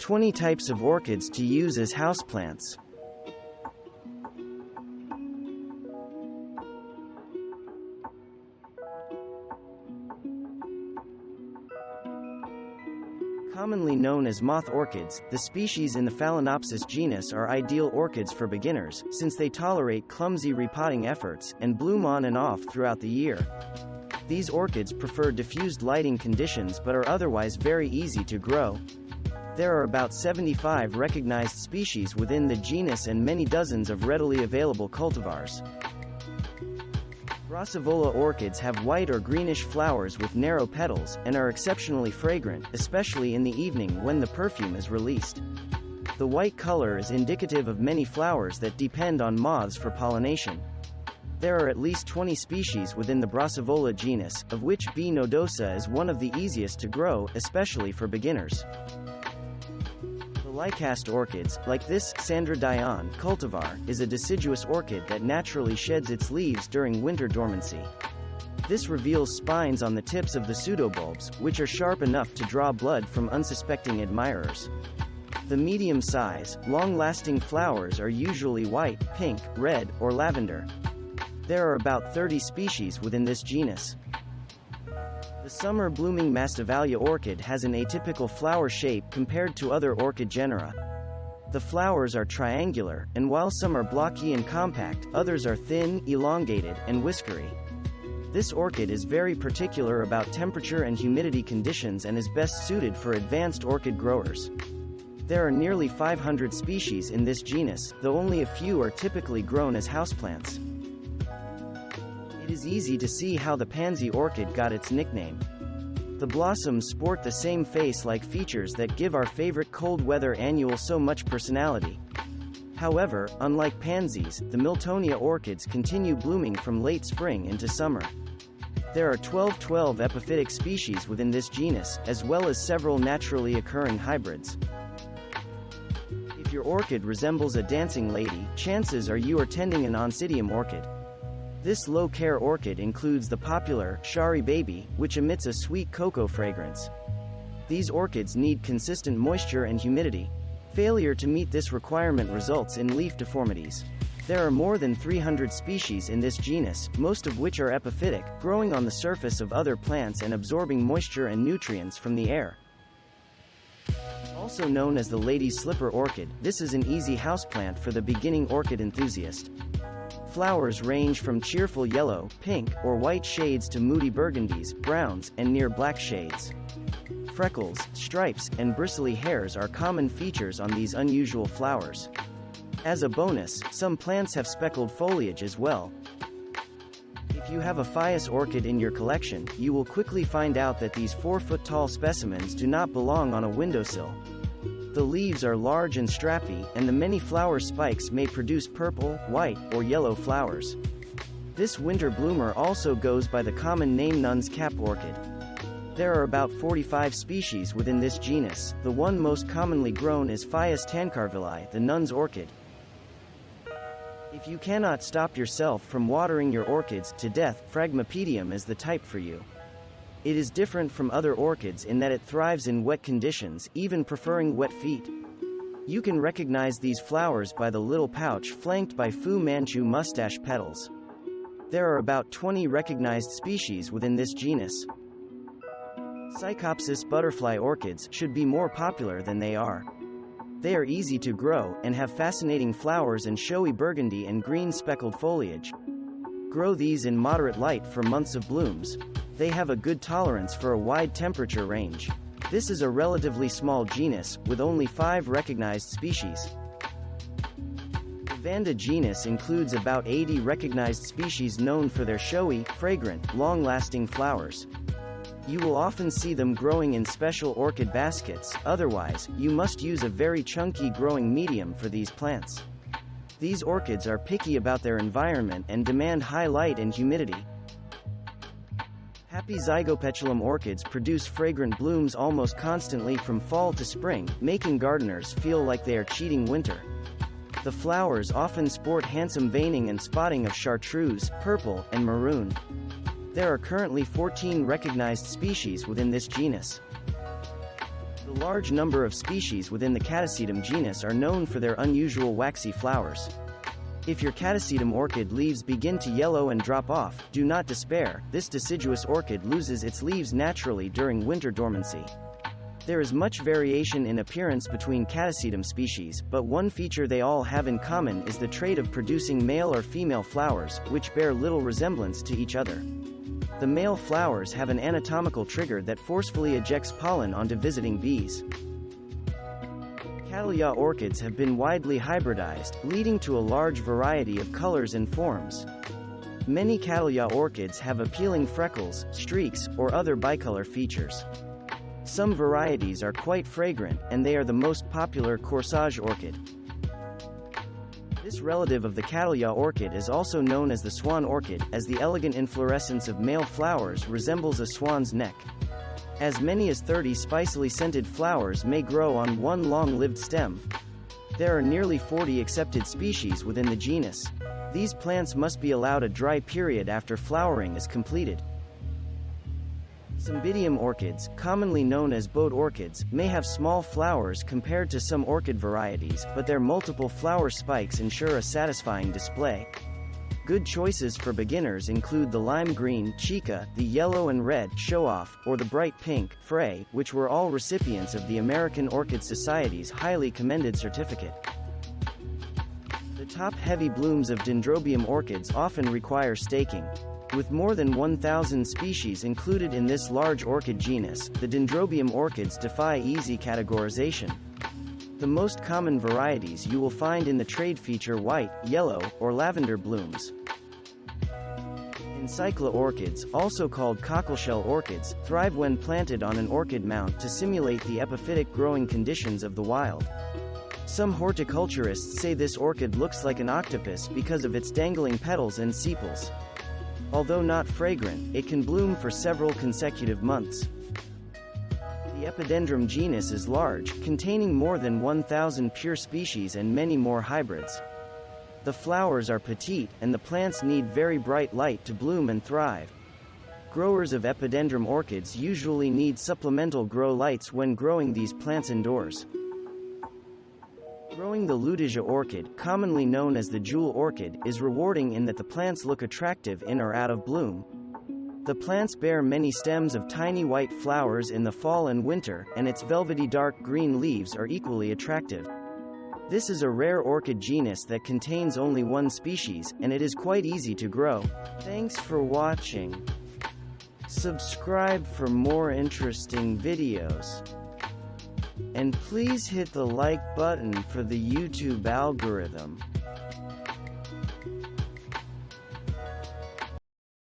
20 types of orchids to use as houseplants. Commonly known as moth orchids, the species in the Phalaenopsis genus are ideal orchids for beginners, since they tolerate clumsy repotting efforts, and bloom on and off throughout the year. These orchids prefer diffused lighting conditions but are otherwise very easy to grow. There are about 75 recognized species within the genus and many dozens of readily available cultivars. Brassavola orchids have white or greenish flowers with narrow petals, and are exceptionally fragrant, especially in the evening when the perfume is released. The white color is indicative of many flowers that depend on moths for pollination. There are at least 20 species within the Brassavola genus, of which B. nodosa is one of the easiest to grow, especially for beginners. The Lycaste orchids, like this Sandra Dion cultivar, is a deciduous orchid that naturally sheds its leaves during winter dormancy. This reveals spines on the tips of the pseudobulbs, which are sharp enough to draw blood from unsuspecting admirers. The medium-size, long-lasting flowers are usually white, pink, red, or lavender. There are about 30 species within this genus. The summer-blooming Masdevalia orchid has an atypical flower shape compared to other orchid genera. The flowers are triangular, and while some are blocky and compact, others are thin, elongated, and whiskery. This orchid is very particular about temperature and humidity conditions and is best suited for advanced orchid growers. There are nearly 500 species in this genus, though only a few are typically grown as houseplants. It is easy to see how the pansy orchid got its nickname. The blossoms sport the same face-like features that give our favorite cold-weather annual so much personality. However, unlike pansies, the Miltonia orchids continue blooming from late spring into summer. There are 12 epiphytic species within this genus, as well as several naturally occurring hybrids. If your orchid resembles a dancing lady, chances are you are tending an Oncidium orchid. This low-care orchid includes the popular Shari Baby, which emits a sweet cocoa fragrance. These orchids need consistent moisture and humidity. Failure to meet this requirement results in leaf deformities. There are more than 300 species in this genus, most of which are epiphytic, growing on the surface of other plants and absorbing moisture and nutrients from the air. Also known as the lady slipper orchid, this is an easy houseplant for the beginning orchid enthusiast. Flowers range from cheerful yellow, pink, or white shades to moody burgundies, browns, and near black shades. Freckles, stripes, and bristly hairs are common features on these unusual flowers. As a bonus, some plants have speckled foliage as well. If you have a Phaius orchid in your collection, you will quickly find out that these 4-foot-tall specimens do not belong on a windowsill. The leaves are large and strappy, and the many flower spikes may produce purple, white, or yellow flowers. This winter bloomer also goes by the common name nun's cap orchid. There are about 45 species within this genus. The one most commonly grown is Phaius tancarvilli, the nun's orchid. If you cannot stop yourself from watering your orchids to death, Phragmipedium is the type for you. It is different from other orchids in that it thrives in wet conditions, even preferring wet feet. You can recognize these flowers by the little pouch flanked by Fu Manchu mustache petals. There are about 20 recognized species within this genus. Psychopsis butterfly orchids should be more popular than they are. They are easy to grow, and have fascinating flowers and showy burgundy and green speckled foliage. Grow these in moderate light for months of blooms. They have a good tolerance for a wide temperature range. This is a relatively small genus, with only 5 recognized species. The Vanda genus includes about 80 recognized species known for their showy, fragrant, long-lasting flowers. You will often see them growing in special orchid baskets, otherwise, you must use a very chunky growing medium for these plants. These orchids are picky about their environment and demand high light and humidity. Happy Zygopetalum orchids produce fragrant blooms almost constantly from fall to spring, making gardeners feel like they are cheating winter. The flowers often sport handsome veining and spotting of chartreuse, purple, and maroon. There are currently 14 recognized species within this genus. The The large number of species within the Catasetum genus are known for their unusual waxy flowers. If your Catasetum orchid leaves begin to yellow and drop off, do not despair, this deciduous orchid loses its leaves naturally during winter dormancy. There is much variation in appearance between Catasetum species, but one feature they all have in common is the trait of producing male or female flowers, which bear little resemblance to each other. The male flowers have an anatomical trigger that forcefully ejects pollen onto visiting bees. Cattleya orchids have been widely hybridized, leading to a large variety of colors and forms. Many Cattleya orchids have appealing freckles, streaks, or other bicolor features. Some varieties are quite fragrant, and they are the most popular corsage orchid. This relative of the Cattleya orchid is also known as the swan orchid, as the elegant inflorescence of male flowers resembles a swan's neck. As many as 30 spicily scented flowers may grow on one long-lived stem. There are nearly 40 accepted species within the genus. These plants must be allowed a dry period after flowering is completed. Cymbidium orchids, commonly known as boat orchids, may have small flowers compared to some orchid varieties, but their multiple flower spikes ensure a satisfying display. Good choices for beginners include the lime green Chica, the yellow and red Show-Off, or the bright pink Frey, which were all recipients of the American Orchid Society's highly commended certificate. The top-heavy blooms of Dendrobium orchids often require staking. With more than 1,000 species included in this large orchid genus, the Dendrobium orchids defy easy categorization. The most common varieties you will find in the trade feature white, yellow, or lavender blooms. Encyclia orchids, also called cockleshell orchids, thrive when planted on an orchid mount to simulate the epiphytic growing conditions of the wild. Some horticulturists say this orchid looks like an octopus because of its dangling petals and sepals. Although not fragrant, it can bloom for several consecutive months. The Epidendrum genus is large, containing more than 1,000 pure species and many more hybrids. The flowers are petite, and the plants need very bright light to bloom and thrive. Growers of Epidendrum orchids usually need supplemental grow lights when growing these plants indoors. Growing the Ludisia orchid, commonly known as the jewel orchid, is rewarding in that the plants look attractive in or out of bloom. The plants bear many stems of tiny white flowers in the fall and winter, and its velvety dark green leaves are equally attractive. This is a rare orchid genus that contains only one species, and it is quite easy to grow. Thanks for watching. Subscribe for more interesting videos. And please hit the like button for the YouTube algorithm.